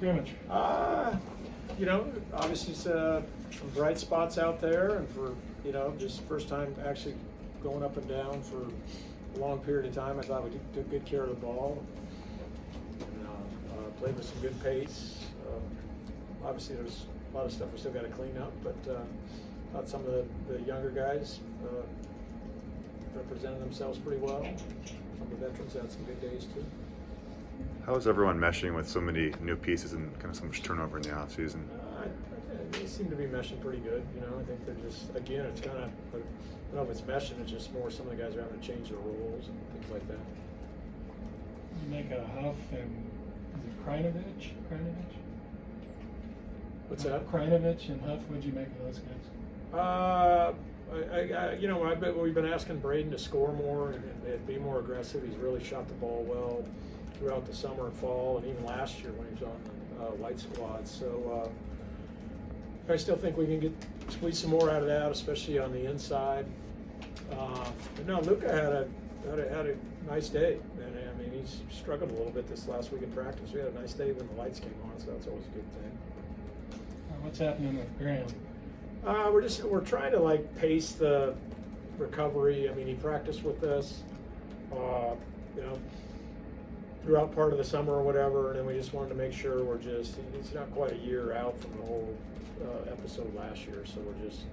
scrimmage? Obviously some bright spots out there, and for, just first time actually going up and down for a long period of time. I thought we took good care of the ball. And, played with some good pace. Obviously there's a lot of stuff we still got to clean up, but I thought some of the younger guys represented themselves pretty well. Some of the veterans had some good days too. How is everyone meshing with so many new pieces and kind of so much turnover in the offseason? They seem to be meshing pretty good. I think they're just, again, it's kind of, I don't know if it's meshing, it's just more some of the guys are having to change their roles and things like that. You make a Huff and, is it Kraziness? What's that? Kraziness and Huff, what'd you make of those guys? I bet we've been asking Braden to score more and be more aggressive. He's really shot the ball well throughout the summer and fall, and even last year when he was on the white squad. So I still think we can squeeze some more out of that, especially on the inside. But no, Luka had a nice day, and I mean he's struggled a little bit this last week in practice. We had a nice day when the lights came on, so that's always a good thing. What's happening with Graham? We're trying to pace the recovery. I mean, he practiced with us, throughout part of the summer or whatever, and then we just wanted to make sure he's not quite a year out from the whole episode last year, so we're just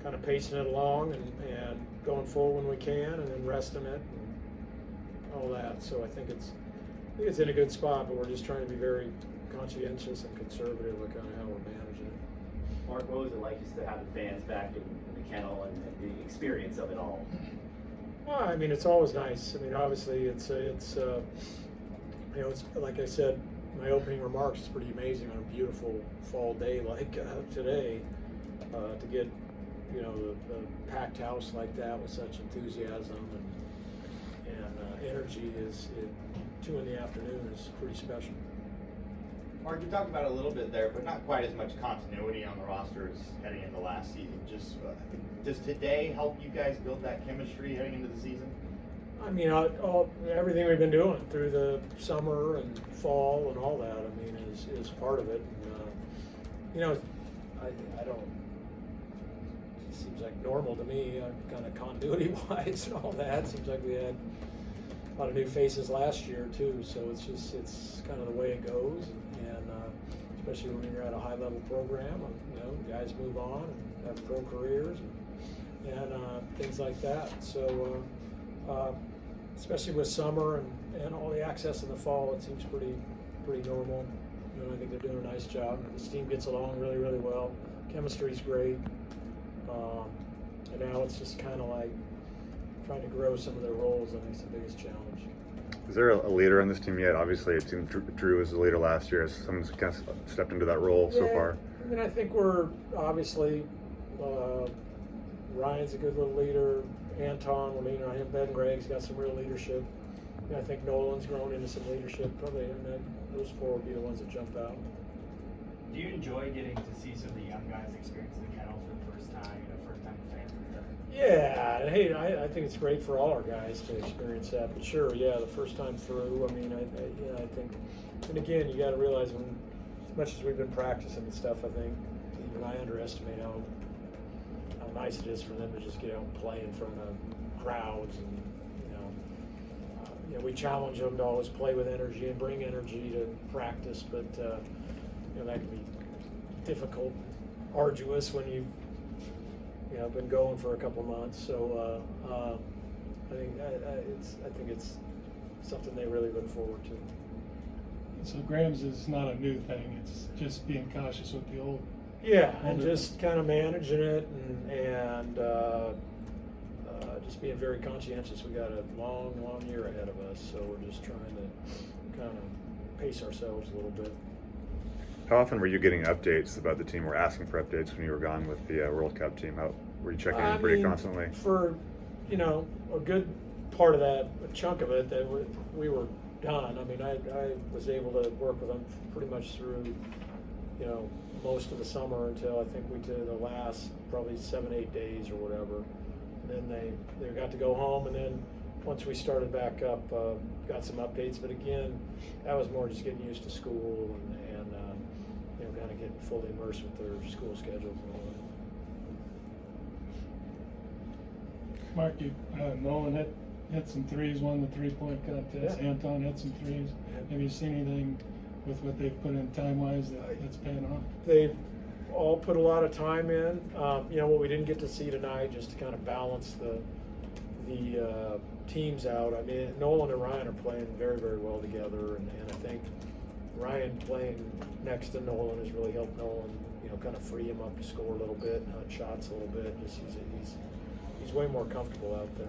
kind of pacing it along and going full when we can, and then resting it and all that. So I think it's in a good spot, but we're just trying to be very conscientious and conservative with kind of how we're managing it. Mark, what was it like just to have the fans back in the kennel and the experience of it all? Well, I mean, it's always nice. I mean, obviously, it's like I said, my opening remarks, it's pretty amazing on a beautiful fall day like today to get, the packed house like that with such enthusiasm and energy is at 2 in the afternoon is pretty special. Mark, you talked about it a little bit there, but not quite as much continuity on the roster as heading into last season. Just does today help you guys build that chemistry heading into the season? I mean, everything we've been doing through the summer and fall and all that, I mean, is part of it. And, I don't. It seems like normal to me, kind of continuity-wise and all that. It seems like we had a lot of new faces last year too, so it's kind of the way it goes. And especially when you're at a high-level program, guys move on and have pro careers and things like that. So. Especially with summer and all the access in the fall, it seems pretty normal. I think they're doing a nice job. This team gets along really, really well. Chemistry's great. And now it's just kind of like trying to grow some of their roles. I think is the biggest challenge. Is there a leader on this team yet? Obviously, it seemed Drew was the leader last year. Has someone kind of stepped into that role so far? I mean, I think we're obviously Ryan's a good little leader. Anton, we're leaning on him. Ben Gregg's got some real leadership. I think Nolan's grown into some leadership. Probably, and then those four will be the ones that jump out. Do you enjoy getting to see some of the young guys experience the kennel for the first time? First time fans and stuff. Yeah, and hey, I think it's great for all our guys to experience that. But sure, yeah, the first time through. I mean, I think, and again, you got to realize as much as we've been practicing and stuff, I think even I underestimate how nice it is for them to just get out and play in front of crowds, and we challenge them to always play with energy and bring energy to practice, but that can be difficult, arduous when you've been going for a couple months. So I think it's something they really look forward to. So Graham's is not a new thing. It's just being cautious with the old. Yeah, and just kind of managing it and just being very conscientious. We got a long, long year ahead of us, so we're just trying to kind of pace ourselves a little bit. How often were you getting updates about the team or asking for updates when you were gone with the World Cup team? How were you checking in pretty constantly? For a good part of that, a chunk of it, that we were done. I mean, I was able to work with them pretty much through most of the summer until I think we did the last probably 7-8 days or whatever. And then they got to go home, and then once we started back up, got some updates. But again, that was more just getting used to school and fully immersed with their school schedules and all that. Mark, Nolan hit some threes, won the 3-point contest. Yeah. Anton hit some threes. Yeah. Have you seen anything with what they've put in time-wise that's paying off? They've all put a lot of time in. You know, what we didn't get to see tonight, just to kind of balance the teams out. I mean, Nolan and Ryan are playing very, very well together, and I think Ryan playing next to Nolan has really helped Nolan, you know, kind of free him up to score a little bit, and hunt shots a little bit. Just he's way more comfortable out there.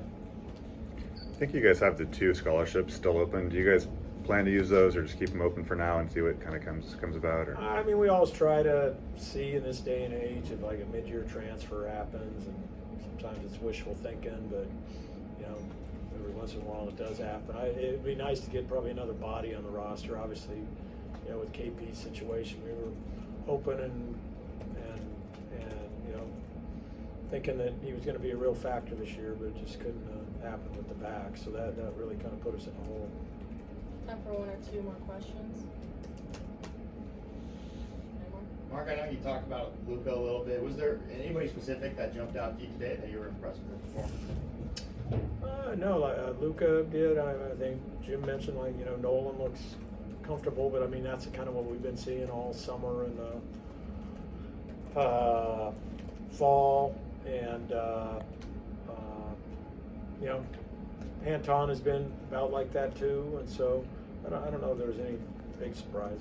I think you guys have the 2 scholarships still open. Do you guys plan to use those, or just keep them open for now and see what kind of comes about? Or? I mean, we always try to see in this day and age if like a mid-year transfer happens, and sometimes it's wishful thinking, but you know, every once in a while it does happen. It'd be nice to get probably another body on the roster. Obviously, you know, with KP's situation, we were hoping and you know, thinking that he was going to be a real factor this year, but it just couldn't happen with the back. So that really kind of put us in a hole. Time for 1 or 2 more questions. Any more? Mark, I know you talked about Luka a little bit. Was there anybody specific that jumped out to you today that you were impressed with the performance? No, Luka did. I think Jim mentioned, like, you know, Nolan looks comfortable, but I mean, that's kind of what we've been seeing all summer and fall, and you know, Anton has been about like that too, and so I don't know if there's any big surprises.